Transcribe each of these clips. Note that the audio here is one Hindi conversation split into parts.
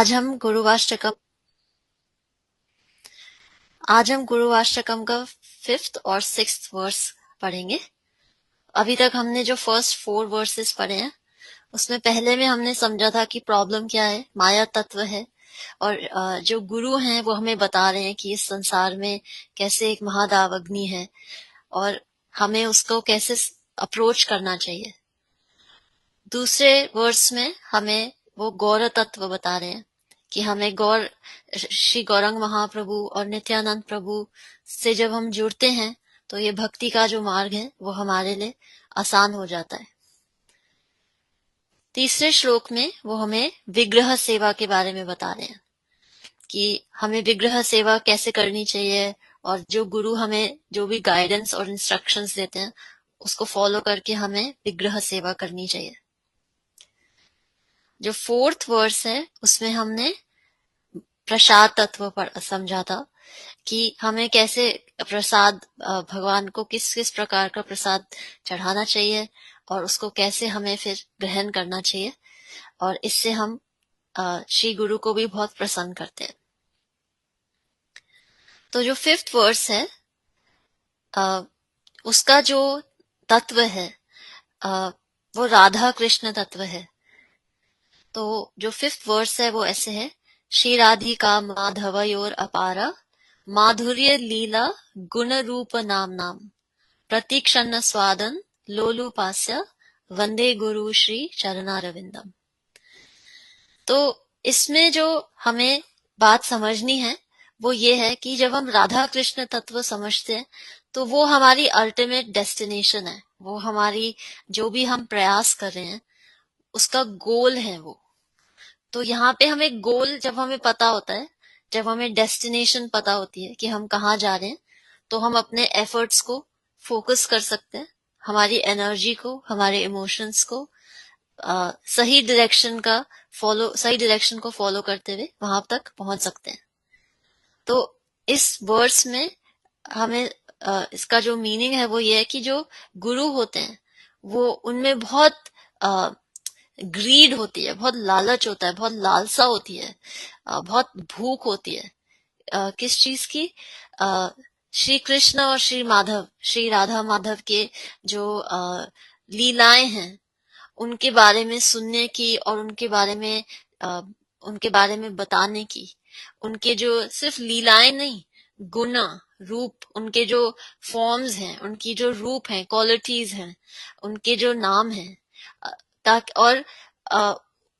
आज हम गुरुवाष्टकम आज हम गुरुवाष्टकम का 5th और 6th वर्स पढ़ेंगे। अभी तक हमने जो फर्स्ट 4 वर्सेस पढ़े हैं उसमें पहले में हमने समझा था कि प्रॉब्लम क्या है, माया तत्व है। और जो गुरु हैं वो हमें बता रहे हैं कि इस संसार में कैसे एक महादाव अग्नि है और हमें उसको कैसे अप्रोच करना चाहिए। दूसरे वर्स में हमें वो गौर तत्व बता रहे हैं कि हमें श्री गौरंग महाप्रभु और नित्यानंद प्रभु से जब हम जुड़ते हैं तो ये भक्ति का जो मार्ग है वो हमारे लिए आसान हो जाता है। तीसरे श्लोक में वो हमें विग्रह सेवा के बारे में बता रहे हैं कि हमें विग्रह सेवा कैसे करनी चाहिए और जो गुरु हमें जो भी गाइडेंस और इंस्ट्रक्शंस देते हैं उसको फॉलो करके हमें विग्रह सेवा करनी चाहिए। जो 4th वर्स है उसमें हमने प्रसाद तत्व पर समझा था कि हमें कैसे प्रसाद भगवान को किस किस प्रकार का प्रसाद चढ़ाना चाहिए और उसको कैसे हमें फिर ग्रहण करना चाहिए और इससे हम श्री गुरु को भी बहुत प्रसन्न करते हैं। तो जो 5th वर्स है उसका जो तत्व है वो राधा कृष्ण तत्व है। तो जो 5th वर्स है वो ऐसे है, श्री राधिका माधवयोर अपारा माधुर्य लीला गुण रूप नाम नाम प्रतीक्षण स्वादन लोलुपास्य वंदे गुरु श्री चरणारविंदम। तो इसमें जो हमें बात समझनी है वो ये है कि जब हम राधा कृष्ण तत्व समझते हैं तो वो हमारी अल्टीमेट डेस्टिनेशन है, वो हमारी जो भी हम प्रयास कर रहे हैं उसका गोल है वो। तो यहाँ पे हमें गोल जब हमें पता होता है, जब हमें डेस्टिनेशन पता होती है कि हम कहाँ जा रहे हैं, तो हम अपने एफर्ट्स को फोकस कर सकते हैं, हमारी एनर्जी को, हमारे इमोशंस को सही डायरेक्शन को फॉलो करते हुए वहां तक पहुंच सकते हैं। तो इस वर्स में हमें इसका जो मीनिंग है वो ये है कि जो गुरु होते हैं वो उनमें बहुत ग्रीड होती है, बहुत लालच होता है, बहुत लालसा होती है, बहुत भूख होती है किस चीज की, श्री कृष्ण और श्री राधा माधव के जो लीलाएं हैं उनके बारे में सुनने की और उनके बारे में बताने की। उनके जो सिर्फ लीलाएं नहीं, गुण रूप, उनके जो फॉर्म्स हैं, उनकी जो रूप हैं, क्वालिटीज हैं, उनके जो नाम हैं, ताकि और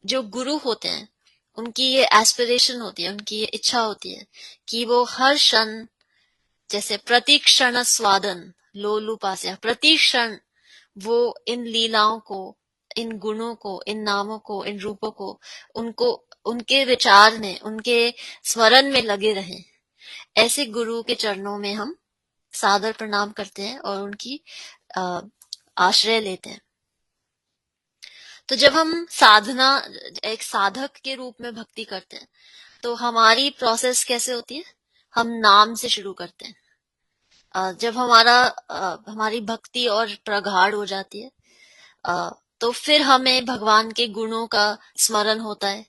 जो गुरु होते हैं उनकी ये एस्पिरेशन होती है, उनकी ये इच्छा होती है कि वो हर क्षण, जैसे प्रतीक्षण स्वादन लोलुपास्य, प्रति क्षण वो इन लीलाओं को, इन गुणों को, इन नामों को, इन रूपों को, उनको उनके विचार में, उनके स्मरण में लगे रहें। ऐसे गुरु के चरणों में हम सादर प्रणाम करते हैं और उनकी आश्रय लेते हैं। तो जब हम एक साधक के रूप में भक्ति करते हैं तो हमारी प्रोसेस कैसे होती है, हम नाम से शुरू करते हैं। जब हमारी भक्ति और प्रगाढ़ हो जाती है तो फिर हमें भगवान के गुणों का स्मरण होता है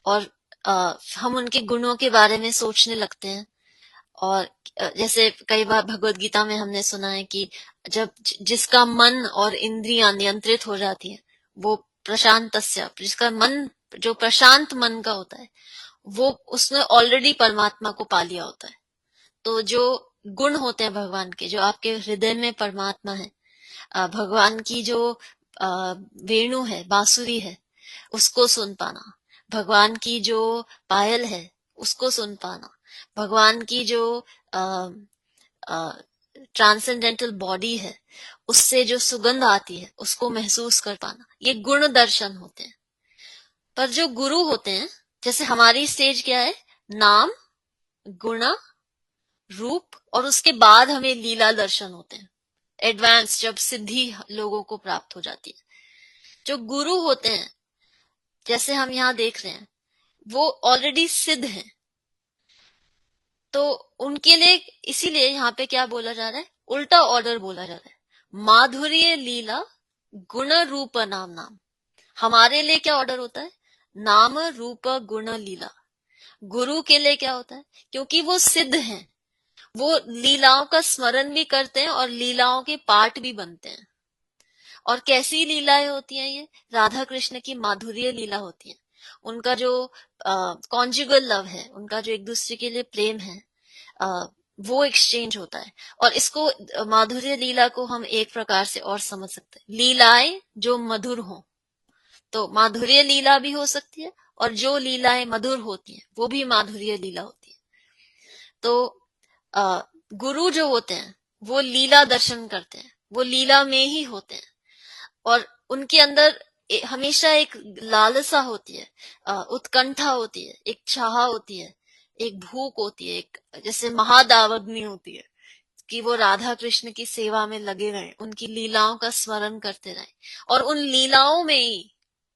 और हम उनके गुणों के बारे में सोचने लगते हैं। और जैसे कई बार भगवत गीता में हमने सुना है कि जब जिसका मन और इंद्रियां नियंत्रित हो जाती है वो प्रशांतस्य, जिसका मन जो प्रशांत मन का होता है वो उसने ऑलरेडी परमात्मा को पा लिया होता है। तो जो गुण होते हैं भगवान के, जो आपके हृदय में परमात्मा है, भगवान की जो वेणु है, बांसुरी है, उसको सुन पाना, भगवान की जो पायल है उसको सुन पाना, भगवान की जो ट्रांसेंडेंटल बॉडी है उससे जो सुगंध आती है उसको महसूस कर पाना, ये गुण दर्शन होते हैं। पर जो गुरु होते हैं, जैसे हमारी स्टेज क्या है, नाम, गुण, रूप, और उसके बाद हमें लीला दर्शन होते हैं, एडवांस, जब सिद्धि लोगों को प्राप्त हो जाती है। जो गुरु होते हैं जैसे हम यहाँ देख रहे हैं वो ऑलरेडी सिद्ध हैं, तो उनके लिए इसीलिए यहाँ पे क्या बोला जा रहा है, उल्टा ऑर्डर बोला जा रहा है, माधुर्य लीला गुण रूप नाम नाम। हमारे लिए क्या ऑर्डर होता है, नाम रूप गुण लीला। गुरु के लिए क्या होता है, क्योंकि वो सिद्ध हैं, वो लीलाओं का स्मरण भी करते हैं और लीलाओं के पाठ भी बनते हैं। और कैसी लीलाएं होती हैं ये, राधा कृष्ण की माधुर्य लीला होती है। उनका जो कॉन्जुगल लव है, उनका जो एक दूसरे के लिए प्रेम है, अ, वो एक्सचेंज होता है। और इसको माधुर्य लीला को हम एक प्रकार से और समझ सकते हैं, लीलाएं जो मधुर हों। तो माधुर्य लीला भी हो सकती है, और जो लीलाएं मधुर होती हैं वो भी माधुर्य लीला होती है। तो अ, गुरु जो होते हैं वो लीला दर्शन करते हैं, वो लीला में ही होते हैं। और उनके अंदर हमेशा एक लालसा होती है, उत्कंठा होती है, एक चाह होती है, एक भूख होती है, एक जैसे महादावग्नि होती है कि वो राधा कृष्ण की सेवा में लगे रहें, उनकी लीलाओं का स्मरण करते रहें। और उन लीलाओं में ही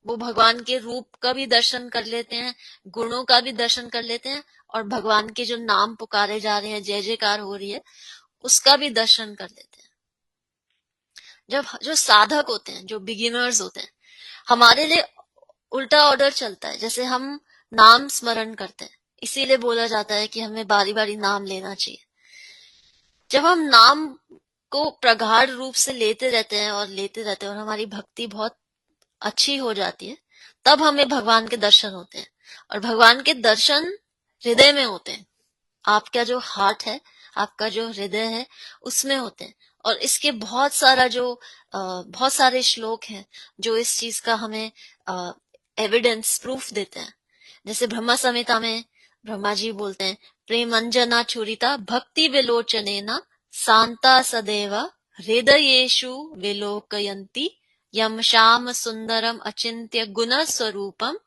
वो भगवान के रूप का भी दर्शन कर लेते हैं, गुणों का भी दर्शन कर लेते हैं, और भगवान के जो नाम पुकारे जा रहे हैं, जय जयकार हो रही है, उसका भी दर्शन कर लेते हैं। जब जो साधक होते हैं, जो बिगिनर्स होते हैं, हमारे लिए उल्टा ऑर्डर चलता है। जैसे हम नाम स्मरण करते हैं, इसीलिए बोला जाता है कि हमें बारी बारी नाम लेना चाहिए। जब हम नाम को प्रगाढ़ रूप से लेते रहते हैं और लेते रहते हैं और हमारी भक्ति बहुत अच्छी हो जाती है, तब हमें भगवान के दर्शन होते हैं। और भगवान के दर्शन हृदय में होते हैं। आपका जो हार्ट है, आपका जो हृदय है, उसमें होते हैं। और इसके बहुत सारे श्लोक हैं जो इस चीज का हमें एविडेंस प्रूफ देते हैं। जैसे ब्रह्मा संहिता में ब्रह्मा जी बोलते हैं, प्रेम अंजना छुरिता भक्ति विलोचनेना शांता सदैव हृदयेषु विलोकयन्ति यम श्याम सुंदरम अचिंत्य गुण स्वरूपम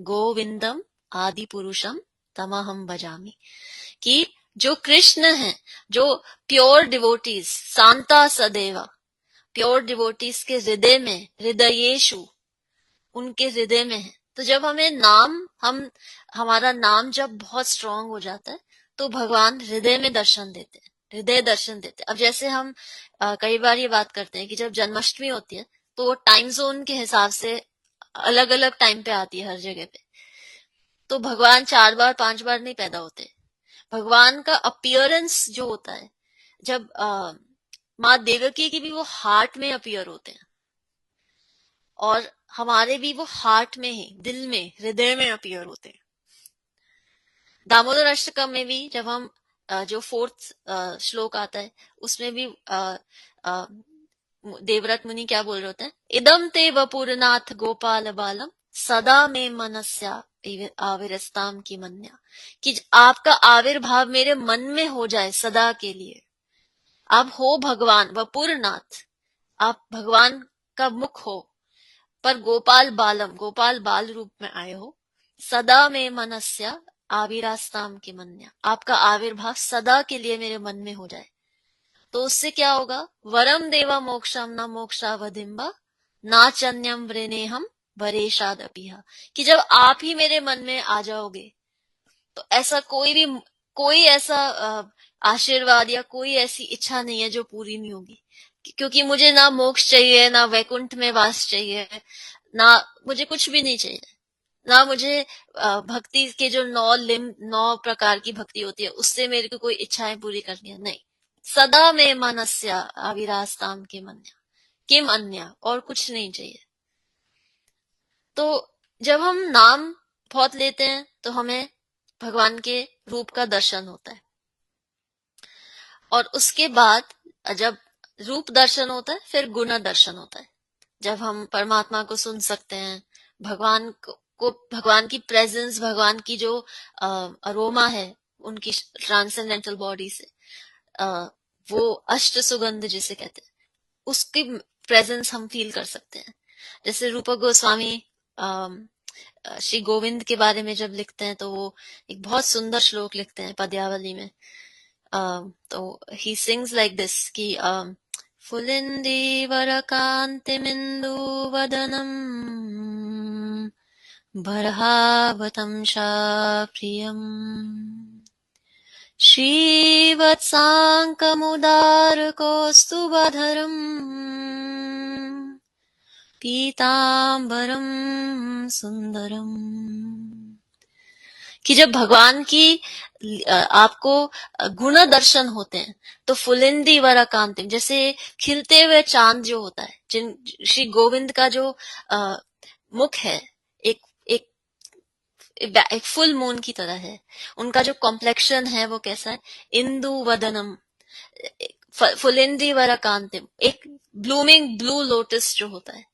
गोविंदम आदि पुरुषम तमहम भजामि। कि जो कृष्ण है, जो प्योर डिवोटीज, शांता सदैवा, प्योर डिवोटीज के हृदय में, हृदयेशु, उनके हृदय में है। तो जब हमारा नाम जब बहुत स्ट्रांग हो जाता है, तो भगवान हृदय में दर्शन देते हैं, हृदय दर्शन देते हैं। अब जैसे हम कई बार ये बात करते हैं कि जब जन्माष्टमी होती है, तो वो टाइम जोन के हिसाब से अलग अलग टाइम पे आती है हर जगह पे। तो भगवान 4 बार 5 बार नहीं पैदा होते। भगवान का अपीयरेंस जो होता है, जब माँ देवकी की भी वो हार्ट में अपीयर होते हैं, और हमारे भी वो हार्ट में ही, दिल में, हृदय में अपीयर होते हैं। दामोदर अष्टकम में भी जब हम जो 4th श्लोक आता है, उसमें भी अ, देवव्रत मुनि क्या बोल रहे होते हैं, इदम ते वपुरनाथ गोपाल बालम सदा में मनस्या आविरस्ताम की मन्या। कि आपका आविर्भाव मेरे मन में हो जाए सदा के लिए। आप हो भगवान वपुरनाथ, आप भगवान का मुख हो, पर गोपाल बालम, गोपाल बाल रूप में आए हो। सदा में मनस्या आविरास्ताम की मन्या, आपका आविर्भाव सदा के लिए मेरे मन में हो जाए। तो उससे क्या होगा, वरम देवा मोक्षम न मोक्षावधिम्बा नाचन्यम वृनेहम वरेशादपिहा। कि जब आप ही मेरे मन में आ जाओगे, तो ऐसा कोई ऐसा आशीर्वाद या कोई ऐसी इच्छा नहीं है जो पूरी नहीं होगी। क्योंकि मुझे ना मोक्ष चाहिए, ना वैकुंठ में वास चाहिए, ना मुझे कुछ भी नहीं चाहिए, ना मुझे भक्ति के जो 9 प्रकार की भक्ति होती है उससे मेरे को कोई इच्छाएं पूरी करनी है, नहीं। सदा में मनस्या अविरास्ताम के मन्या, किम अन्या, और कुछ नहीं चाहिए। तो जब हम नाम बहुत लेते हैं, तो हमें भगवान के रूप का दर्शन होता है। और उसके बाद जब रूप दर्शन होता है, फिर गुण दर्शन होता है। जब हम परमात्मा को सुन सकते हैं, भगवान की प्रेजेंस, भगवान की जो अरोमा है उनकी ट्रांसेंडेंटल बॉडी से, वो अष्ट सुगंध जिसे कहते हैं, उसकी प्रेजेंस हम फील कर सकते हैं। जैसे रूपा गोस्वामी श्री गोविंद के बारे में जब लिखते हैं, तो वो एक बहुत सुंदर श्लोक लिखते हैं पद्यावली में। तो ही सिंग्स लाइक दिस कि फुलिन्दीवरकान्तिमिन्दु वदनम् बर्हावतं प्रियम् श्रीवत्साङ्कमुदारकौस्तुभधरम् पीतांबरम सुंदरम। कि जब भगवान की आपको गुण दर्शन होते हैं तो फुलिंदी वरकांतिम, जैसे खिलते हुए चांद जो होता है, जिन श्री गोविंद का जो मुख है, एक एक एक फुल मून की तरह है। उनका जो कॉम्प्लेक्शन है वो कैसा है, इंदु वदनम, फुलिंदी वरकांतिम, एक ब्लूमिंग ब्लू लोटस जो होता है,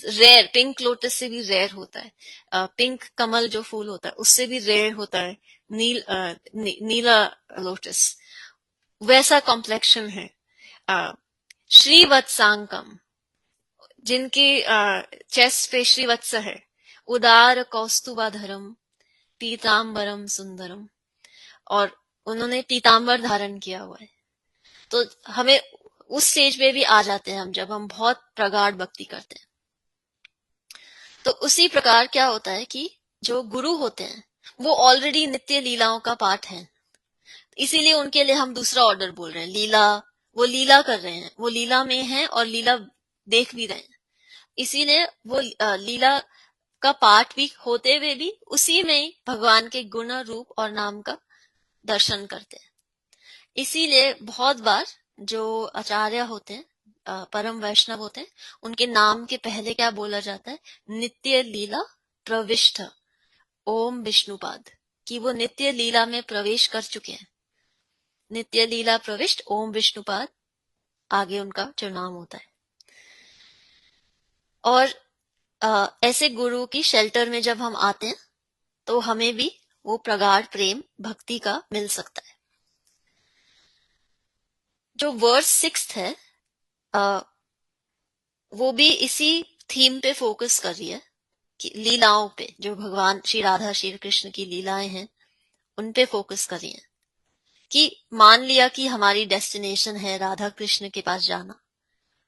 रेयर पिंक लोटस से भी रेयर होता है, पिंक कमल जो फूल होता है उससे भी रेयर होता है, नीला लोटस, वैसा कॉम्प्लेक्शन है। श्रीवत्सांकम, जिनकी चेस्ट पे श्रीवत्स है, उदार कौस्तुभाधरम पीतांबरम सुंदरम, और उन्होंने पीतांबर धारण किया हुआ है। तो हमें उस स्टेज पे भी आ जाते हैं हम, जब हम बहुत प्रगाढ़ भक्ति करते हैं। तो उसी प्रकार क्या होता है कि जो गुरु होते हैं वो ऑलरेडी नित्य लीलाओं का पाठ है, इसीलिए उनके लिए हम दूसरा ऑर्डर बोल रहे हैं। लीला, वो लीला कर रहे हैं, वो लीला में हैं और लीला देख भी रहे हैं, इसीलिए वो लीला का पाठ भी होते हुए भी उसी में ही भगवान के गुण रूप और नाम का दर्शन करते हैं। इसीलिए बहुत बार जो आचार्य होते हैं, परम वैष्णव होते हैं, उनके नाम के पहले क्या बोला जाता है, नित्य लीला प्रविष्ट ओम विष्णुपाद, कि वो नित्य लीला में प्रवेश कर चुके हैं। नित्य लीला प्रविष्ट ओम विष्णुपाद आगे उनका जो नाम होता है। और ऐसे गुरु की शेल्टर में जब हम आते हैं तो हमें भी वो प्रगाढ़ प्रेम भक्ति का मिल सकता है। जो वर्स 6 है वो भी इसी थीम पे फोकस कर रही है, कि लीलाओं पे, जो भगवान श्री राधा श्री कृष्ण की लीलाएं हैं उन पे फोकस कर रही है। कि मान लिया कि हमारी डेस्टिनेशन है राधा कृष्ण के पास जाना,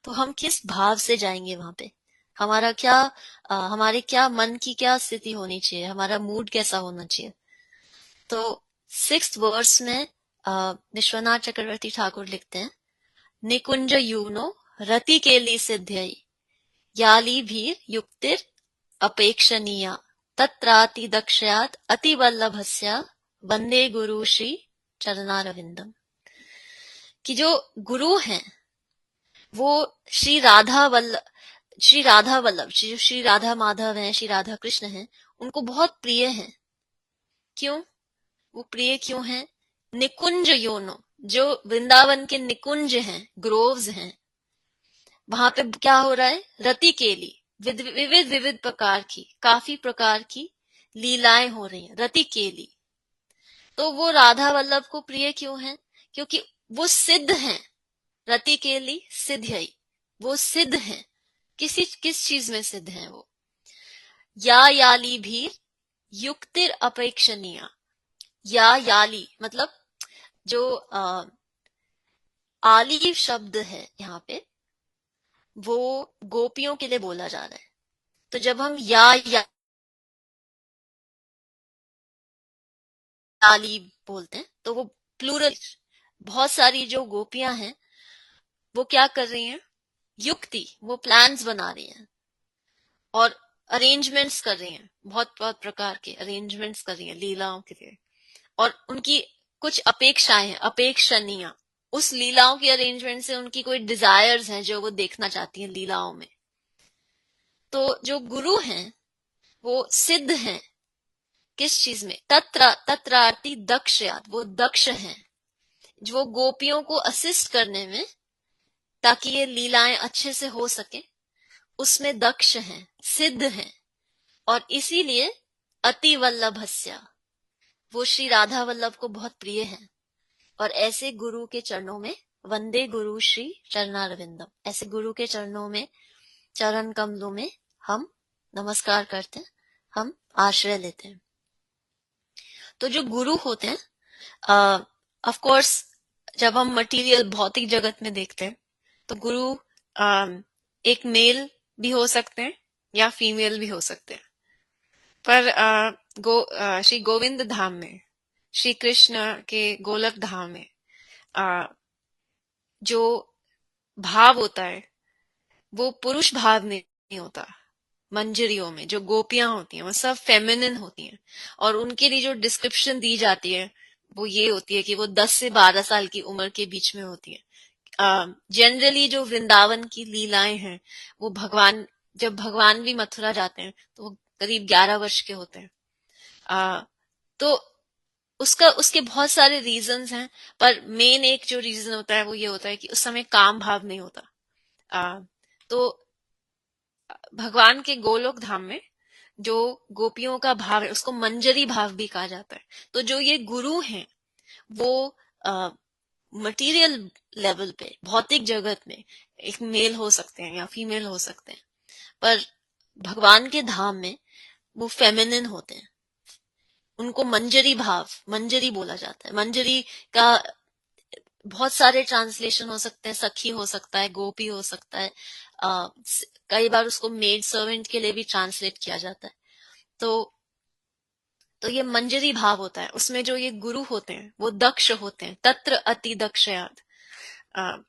तो हम किस भाव से जाएंगे वहां पे, हमारा क्या हमारे क्या मन की क्या स्थिति होनी चाहिए, हमारा मूड कैसा होना चाहिए। तो 6th वर्स में विश्वनाथ चक्रवर्ती ठाकुर लिखते हैं, निकुंज यूनो रति केली सिद्ध्यई याली भीर युक्तिर अपेक्षणीया तत्राति दक्षयात अति वल्लभस्या वंदे गुरु श्री चरणारविंदम। कि जो गुरु हैं वो श्री राधा वल्लभ, श्री राधा माधव हैं, श्री राधा कृष्ण हैं, उनको बहुत प्रिय हैं। क्यों वो प्रिय क्यों हैं? निकुंज योनो, जो वृंदावन के निकुंज हैं, ग्रोव्स हैं, वहां पे क्या हो रहा है, रति केली, विविध विविध प्रकार की, काफी प्रकार की लीलाएं हो रही हैं, रति केली। तो वो राधा वल्लभ को प्रिय क्यों है? क्योंकि वो सिद्ध हैं, रति केली सिद्ध, वो सिद्ध हैं। किस चीज में सिद्ध हैं वो? या याली भी युक्तिर अपेक्षणीय, या याली मतलब जो आली शब्द है यहाँ पे वो गोपियों के लिए बोला जा रहा है। तो जब हम याली बोलते हैं तो वो प्लूरल, बहुत सारी जो गोपियां हैं वो क्या कर रही हैं, युक्ति, वो प्लान्स बना रही हैं और अरेंजमेंट्स कर रही हैं, बहुत बहुत प्रकार के अरेंजमेंट्स कर रही हैं लीलाओं के लिए। और उनकी कुछ अपेक्षाएं हैं, अपेक्षणीय, उस लीलाओं की अरेंजमेंट से उनकी कोई डिजायर्स हैं जो वो देखना चाहती हैं लीलाओं में। तो जो गुरु हैं वो सिद्ध हैं किस चीज में, तत्रार्ति दक्षयात, वो दक्ष हैं, जो गोपियों को असिस्ट करने में, ताकि ये लीलाएं अच्छे से हो सके, उसमें दक्ष हैं, सिद्ध हैं। और इसीलिए अति वल्लभस्या, वो श्री राधा वल्लभ को बहुत प्रिय हैं। और ऐसे गुरु के चरणों में वंदे गुरु श्री चरणारविंदम, ऐसे गुरु के चरणों में, चरण कमलों में हम नमस्कार करते हैं, हम आश्रय लेते हैं। तो जो गुरु होते हैं, ऑफ कोर्स जब हम मटेरियल भौतिक जगत में देखते हैं तो गुरु एक मेल भी हो सकते हैं या फीमेल भी हो सकते हैं। पर श्री गोविंद धाम में, श्री कृष्ण के गोलक धाम में जो भाव होता है वो पुरुष भाव में नहीं होता। मंजरियों में जो गोपियां होती हैं वो सब फेमिनिन होती हैं, और उनके लिए जो डिस्क्रिप्शन दी जाती है वो ये होती है कि वो 10 से 12 साल की उम्र के बीच में होती है। जनरली जो वृंदावन की लीलाएं हैं वो भगवान, जब भगवान भी मथुरा जाते हैं तो वो करीब 11 वर्ष के होते हैं। तो उसका उसके बहुत सारे रीजंस हैं, पर मेन एक जो रीजन होता है वो ये होता है कि उस समय काम भाव नहीं होता। तो भगवान के गोलोक धाम में जो गोपियों का भाव है उसको मंजरी भाव भी कहा जाता है। तो जो ये गुरु हैं वो मटेरियल लेवल पे, भौतिक जगत में एक मेल हो सकते हैं या फीमेल हो सकते हैं, पर भगवान के धाम में वो फेमिनिन होते हैं। उनको मंजरी भाव, मंजरी बोला जाता है। मंजरी का बहुत सारे ट्रांसलेशन हो सकते हैं, सखी हो सकता है, गोपी हो सकता है, कई बार उसको मेड सर्वेंट के लिए भी ट्रांसलेट किया जाता है। तो तो ये मंजरी भाव होता है। उसमें जो ये गुरु होते हैं वो दक्ष होते हैं, तत्र अति दक्षयाद। अ,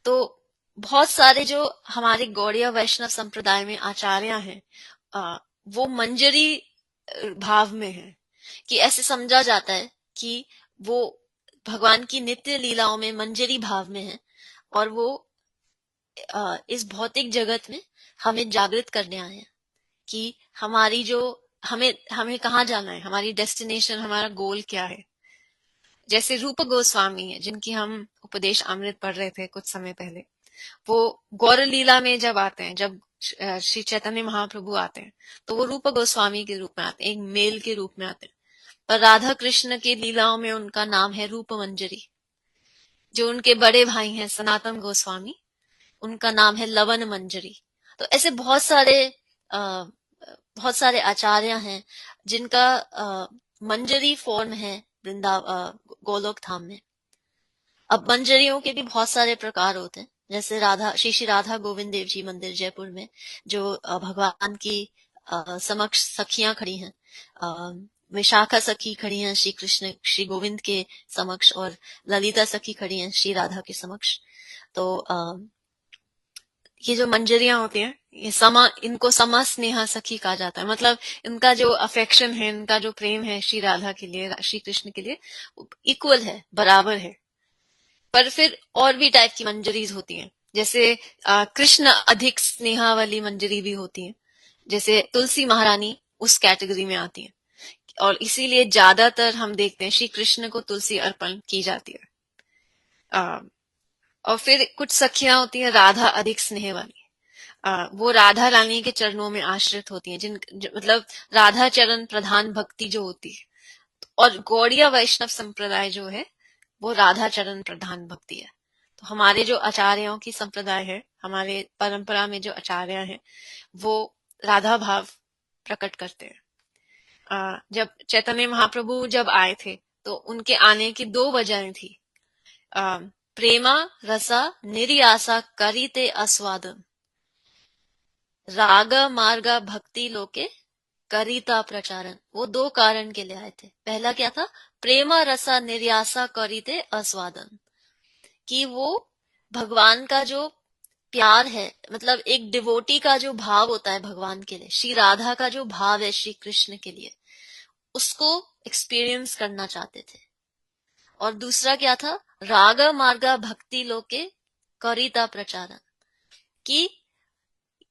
तो बहुत सारे जो हमारे गौड़िया वैष्णव संप्रदाय में आचार्य हैं वो मंजरी भाव में है, कि ऐसे समझा जाता है कि वो भगवान की नित्य लीलाओं में मंजरी भाव में है, और वो इस भौतिक जगत में हमें जागृत करने आए हैं कि हमारी जो, हमें हमें कहाँ जाना है, हमारी डेस्टिनेशन, हमारा गोल क्या है। जैसे रूप गोस्वामी है जिनकी हम उपदेश अमृत पढ़ रहे थे कुछ समय पहले, वो गौर लीला में जब आते हैं, जब श्री चैतन्य महाप्रभु आते हैं तो वो रूप गोस्वामी के रूप में आते हैं, एक मेल के रूप में आते हैं। पर राधा कृष्ण की लीलाओं में उनका नाम है रूप मंजरी। जो उनके बड़े भाई हैं सनातन गोस्वामी, उनका नाम है लवन मंजरी। तो ऐसे बहुत सारे आचार्य हैं जिनका मंजरी फॉर्म है गोलोक धाम में। अब मंजरियों के भी बहुत सारे प्रकार होते हैं, जैसे श्री श्री राधा गोविंद देव जी मंदिर जयपुर में जो भगवान की समक्ष सखियां खड़ी हैं। विशाखा सखी खड़ी हैं श्री कृष्ण श्री गोविंद के समक्ष, और ललिता सखी खड़ी हैं श्री राधा के समक्ष। तो ये जो मंजरियां होती हैं ये इनको समा स्नेहा सखी कहा जाता है। मतलब इनका जो अफेक्शन है, इनका जो प्रेम है श्री राधा के लिए, श्री कृष्ण के लिए, इक्वल है, बराबर है। पर फिर और भी टाइप की मंजरीज होती हैं, जैसे कृष्ण अधिक स्नेहा वाली मंजरी भी होती है, जैसे तुलसी महारानी उस कैटेगरी में आती है, और इसीलिए ज्यादातर हम देखते हैं श्री कृष्ण को तुलसी अर्पण की जाती है। और फिर कुछ सखियां होती हैं राधा अधिक स्नेह वाली, वो राधा रानी के चरणों में आश्रित होती हैं, मतलब राधा चरण प्रधान भक्ति जो होती है। और गौड़िया वैष्णव संप्रदाय जो है वो राधा चरण प्रधान भक्ति है। तो हमारे जो आचार्यों की संप्रदाय है, हमारे परंपरा में जो आचार्य हैं वो राधा भाव प्रकट करते हैं। जब चैतन्य महाप्रभु जब आए थे तो उनके आने की दो वजहें थी। प्रेमा रसा निर्यासा करीते आस्वादन, राग मार्ग भक्ति लोके करिता प्रचारन। वो दो कारण के लिए आए थे। पहला क्या था? प्रेमा रसा निर्यासा करिते आस्वादन, कि वो भगवान का जो प्यार है, मतलब एक डिवोटी का जो भाव होता है भगवान के लिए, श्री राधा का जो भाव है श्री कृष्ण के लिए, उसको एक्सपीरियंस करना चाहते थे। और दूसरा क्या था? राग मार्ग भक्ति लोके करिता प्रचारन, कि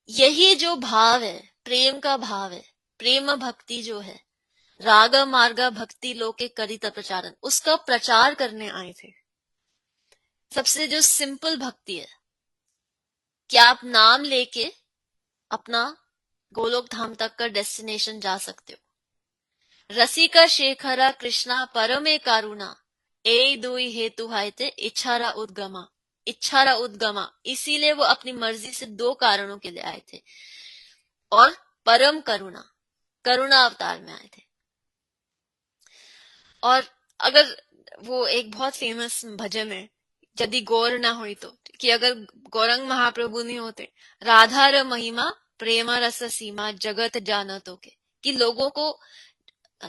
यही जो भाव है, प्रेम का भाव है, प्रेम भक्ति जो है, राग मार्ग भक्ति लोके करिता प्रचारन, उसका प्रचार करने आए थे। सबसे जो सिंपल भक्ति है, क्या आप नाम लेके अपना गोलोक धाम तक का डेस्टिनेशन जा सकते हो। रसिका शेखरा कृष्णा परमे कारुणा, ए दुई हेतु हायते इच्छारा उद्गमा। इच्छारा उद्गमा, इसीलिए वो अपनी मर्जी से दो कारणों के लिए आए थे, और परम करुणा, करुणा अवतार में आए थे। और अगर वो एक बहुत फेमस भजन है, यदि गौर ना हुई तो, कि अगर गौरंग महाप्रभु नहीं होते, राधार महिमा प्रेमा रस सीमा जगत जानतो के, कि लोगों को,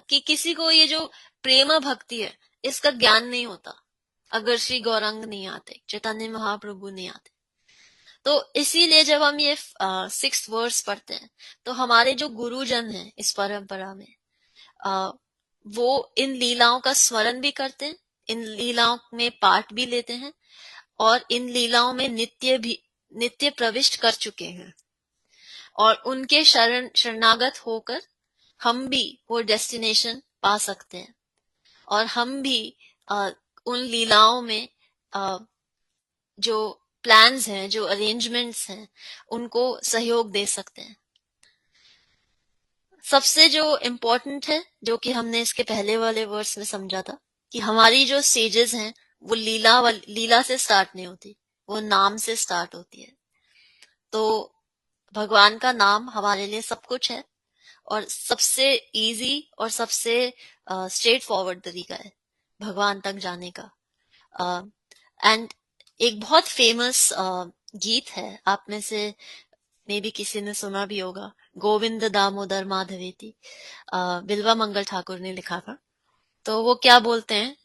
कि किसी को ये जो प्रेम भक्ति है इसका ज्ञान नहीं होता अगर श्री गौरंग नहीं आते, चैतन्य महाप्रभु नहीं आते। तो इसीलिए जब हम ये 6th वर्स पढ़ते हैं तो हमारे जो गुरुजन हैं इस परंपरा में अ, वो इन लीलाओं का स्मरण भी करते हैं, इन लीलाओं में पार्ट भी लेते हैं और इन लीलाओं में नित्य प्रविष्ट कर चुके हैं और उनके शरणागत होकर हम भी वो डेस्टिनेशन पा सकते हैं और हम भी अ, उन लीलाओं में अ, जो प्लान्स हैं, जो अरेंजमेंट्स हैं, उनको सहयोग दे सकते हैं। सबसे जो इम्पोर्टेंट है, जो कि हमने इसके पहले वाले वर्स में समझा था, कि हमारी जो स्टेजेस हैं वो लीला से स्टार्ट नहीं होती, वो नाम से स्टार्ट होती है। तो भगवान का नाम हमारे लिए सब कुछ है और सबसे इजी और सबसे स्ट्रेट फॉरवर्ड तरीका है भगवान तक जाने का। एंड एक बहुत फेमस गीत है, आप में से मे भी किसी ने सुना भी होगा, गोविंद दामोदर माधवेती, बिल्वा मंगल ठाकुर ने लिखा था। तो वो क्या बोलते हैं,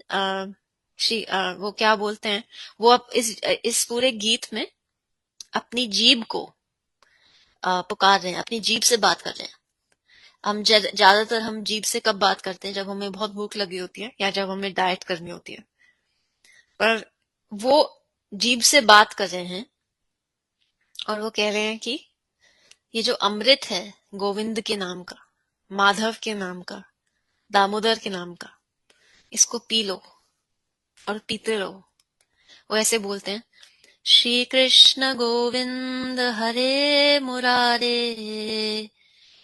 वो क्या बोलते हैं, वो इस पूरे गीत में अपनी जीभ को पुकार रहे हैं, अपनी जीभ से बात कर रहे हैं। ज्यादातर हम जीभ से कब बात करते हैं, जब हमें बहुत भूख लगी होती है या जब हमें डाइट करनी होती है, पर वो जीभ से बात कर रहे हैं और वो कह रहे हैं कि ये जो अमृत है गोविंद के नाम का, माधव के नाम का, दामोदर के नाम का, इसको पी लो और पीते रहो। वो ऐसे बोलते हैं, श्री कृष्ण गोविंद हरे मुरारे,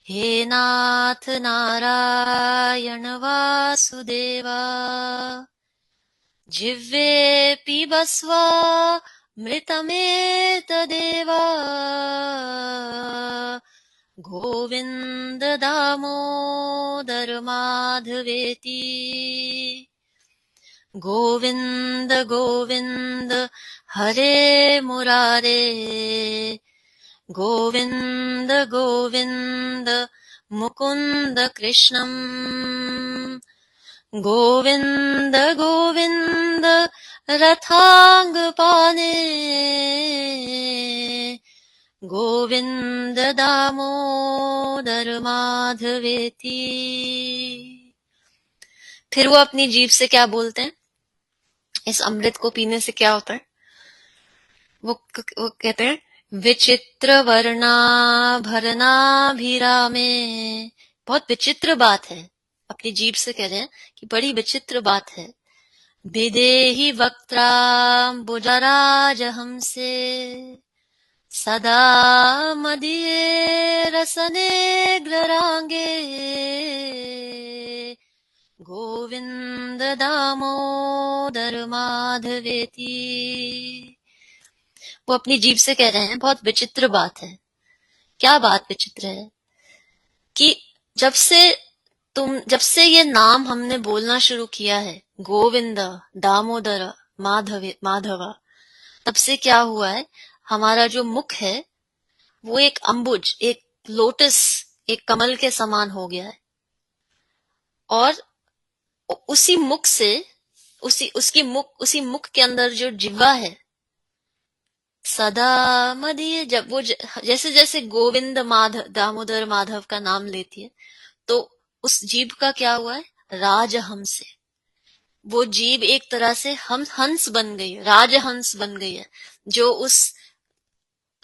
हे नाथ नारायण वासुदेवा, जिह्वे पिबस्व मृतमेतदेवा, गोविंद दामोदर माधवेति, गोविंद गोविंद हरे मुरारे, गोविंद गोविंद मुकुंद कृष्णम, गोविंद गोविंद रथांगपाणे, गोविंद दामोदर माधवेति। फिर वो अपनी जीभ से क्या बोलते हैं, इस अमृत को पीने से क्या होता है, वो कहते हैं, विचित्र वर्णाभरणाभिरामे, बहुत विचित्र बात है, अपनी जीभ से कह रहे हैं कि बड़ी विचित्र बात है, विदेहि वक्त्राम्बुजराज हमसे, सदा मदीये रसनेग्ररांगे, गोविंद दामोदर माधवेति। वो अपनी जीभ से कह रहे हैं, बहुत विचित्र बात है। क्या बात विचित्र है कि जब से ये नाम हमने बोलना शुरू किया है, गोविंद दामोदर माधवा, तब से क्या हुआ है, हमारा जो मुख है वो एक अम्बुज, एक लोटस, एक कमल के समान हो गया है और उसी मुख से उसी मुख के अंदर जो जिह्वा है, सदा मदीय, जब वो जैसे जैसे गोविंद दामोदर माधव का नाम लेती है तो उस जीभ का क्या हुआ है, राजहंस से, वो जीभ एक तरह से हम हंस बन गई है, राजहंस बन गई है, जो उस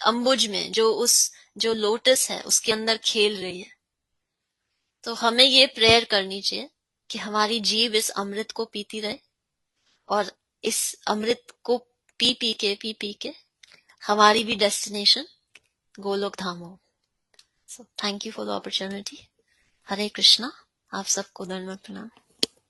अम्बुज में, जो लोटस है उसके अंदर खेल रही है। तो हमें ये प्रेयर करनी चाहिए कि हमारी जीभ इस अमृत को पीती रहे और इस अमृत को पी पी के हमारी भी डेस्टिनेशन गोलोक धाम हो। So thank you for the opportunity. Hare Krishna. आप सबको दंडवत प्रणाम।